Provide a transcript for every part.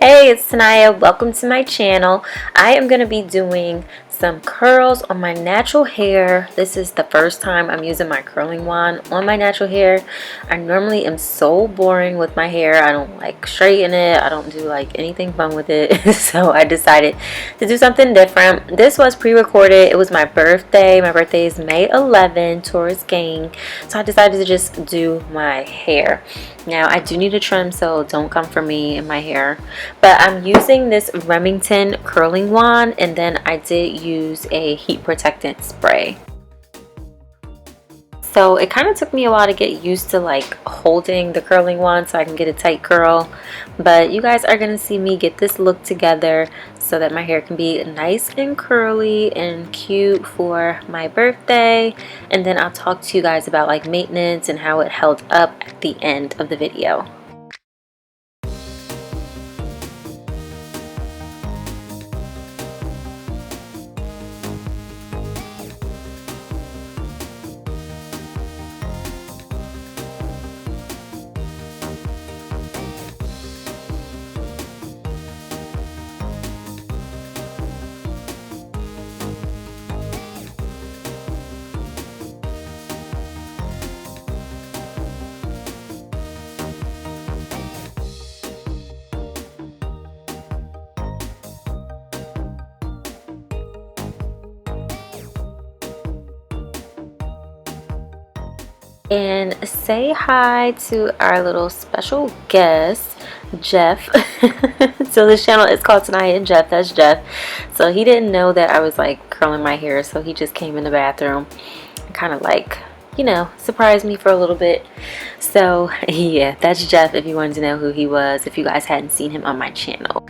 Hey, it's Tanaya. Welcome to my channel. I am going to be doing some curls on my natural hair. This is the first time I'm using my curling wand on my natural hair. I normally am so boring with my hair. I don't like straighten it. I don't do like anything fun with it. So I decided to do something different. This was pre-recorded. It was my birthday. My birthday is May 11, Taurus gang. So I decided to just do my hair. Now I do need a trim, so don't come for me in my hair. But I'm using this Remington curling wand, and then I did use a heat protectant spray. So it kind of took me a while to get used to like holding the curling wand so I can get a tight curl. But you guys are going to see me get this look together so that my hair can be nice and curly and cute for my birthday. And then I'll talk to you guys about like maintenance and how it held up at the end of the video. And say hi to our little special guest, Jeff. So this channel is called Tonight and Jeff. That's Jeff. So he didn't know that I was like curling my hair, so he just came in the bathroom and kind of like, you know, surprised me for a little bit. So yeah, that's Jeff if you wanted to know who he was, if you guys hadn't seen him on my channel.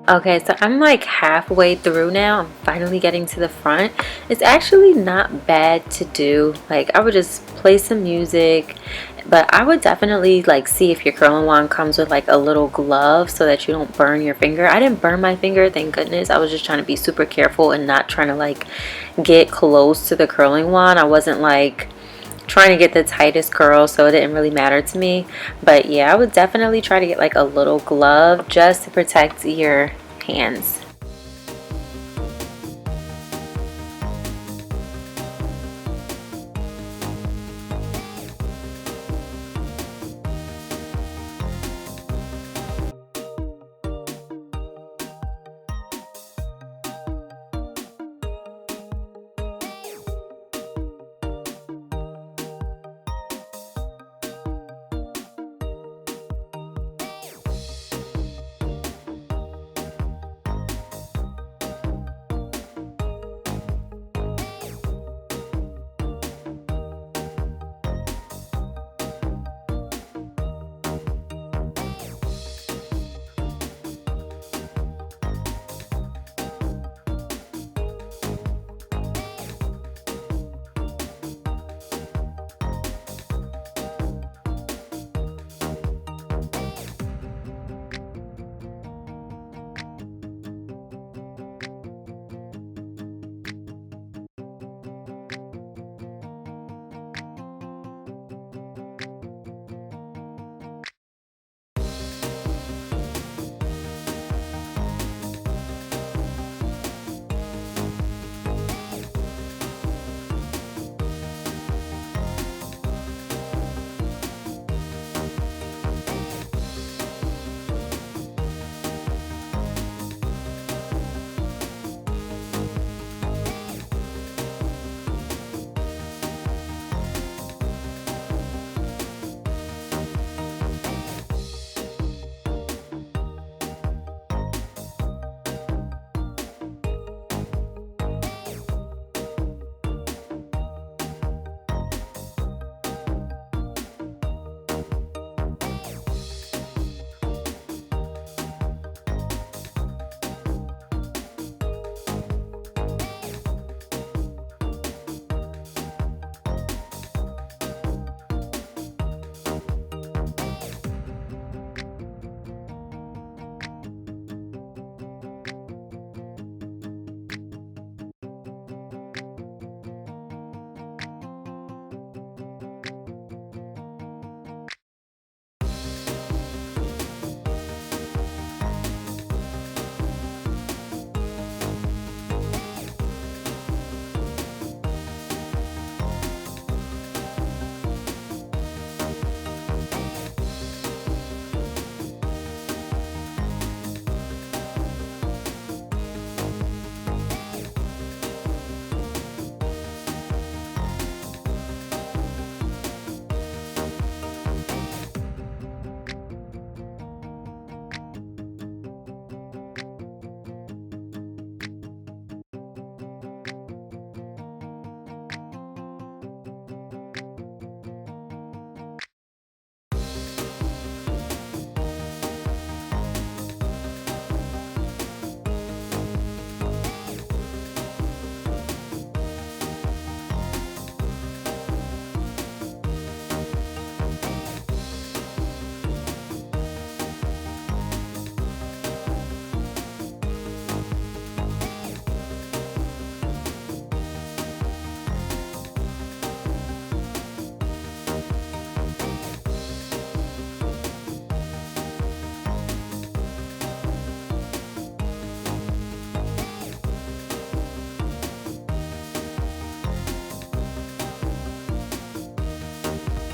Okay, so I'm like halfway through now. I'm finally getting to the front. It's actually not bad to do. Like, I would just play some music, but I would definitely like see if your curling wand comes with like a little glove so that you don't burn your finger. I didn't burn my finger, thank goodness. I was just trying to be super careful and not trying to like get close to the curling wand. I wasn't like trying to get the tightest curl, so it didn't really matter to me. But yeah, I would definitely try to get like a little glove just to protect your hands.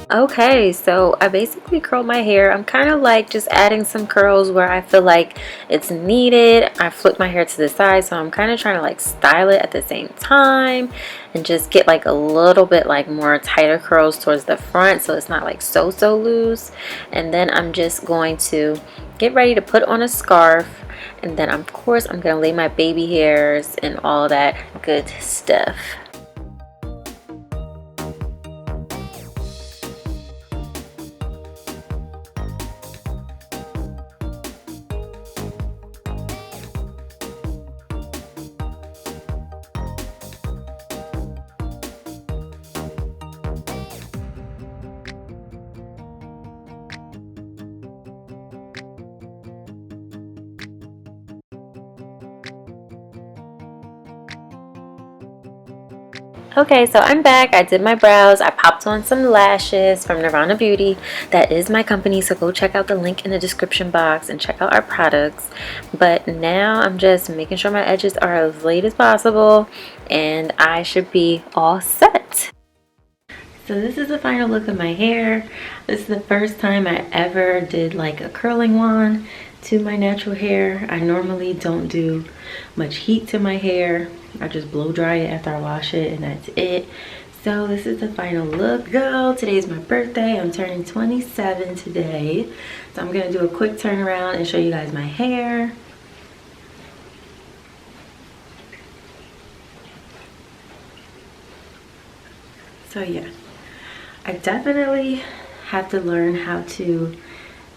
Okay, so I basically curled my hair. I'm kind of like just adding some curls where I feel like it's needed. I flip my hair to the side, so I'm kind of trying to like style it at the same time and just get like a little bit like more tighter curls towards the front so it's not like so loose. And then I'm just going to get ready to put on a scarf, and then of course I'm gonna lay my baby hairs and all that good stuff. Okay, so I'm back. I did my brows. I popped on some lashes from Nirvana Beauty. That is my company, so go check out the link in the description box and check out our products. But now I'm just making sure my edges are as laid as possible, and I should be all set. So this is the final look of my hair. This is the first time I ever did like a curling wand to my natural hair. I normally don't do much heat to my hair. I just blow dry it after I wash it, and that's it. So this is the final look. Today's my birthday. I'm turning 27 today. So I'm gonna do a quick turnaround and show you guys my hair. So yeah, I definitely have to learn how to,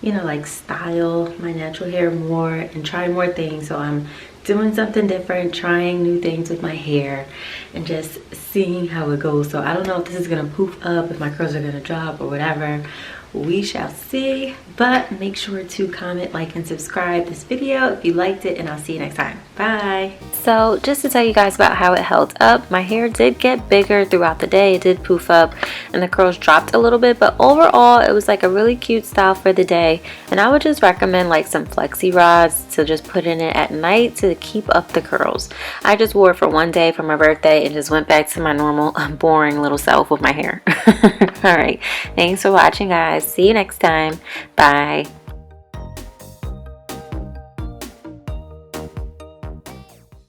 you know, like style my natural hair more and try more things. So I'm doing something different, trying new things with my hair and just seeing how it goes. So I don't know if this is gonna poof up, if my curls are gonna drop or whatever. We shall see. But make sure to comment, like, and subscribe this video if you liked it, and I'll see you next time. Bye. So just to tell you guys about how it held up, my hair did get bigger throughout the day. It did poof up and the curls dropped a little bit, but overall it was like a really cute style for the day. And I would just recommend like some flexi rods to just put in it at night to keep up the curls. I just wore it for one day for my birthday and just went back to my normal boring little self with my hair. All right, thanks for watching, guys. See you next time. Bye.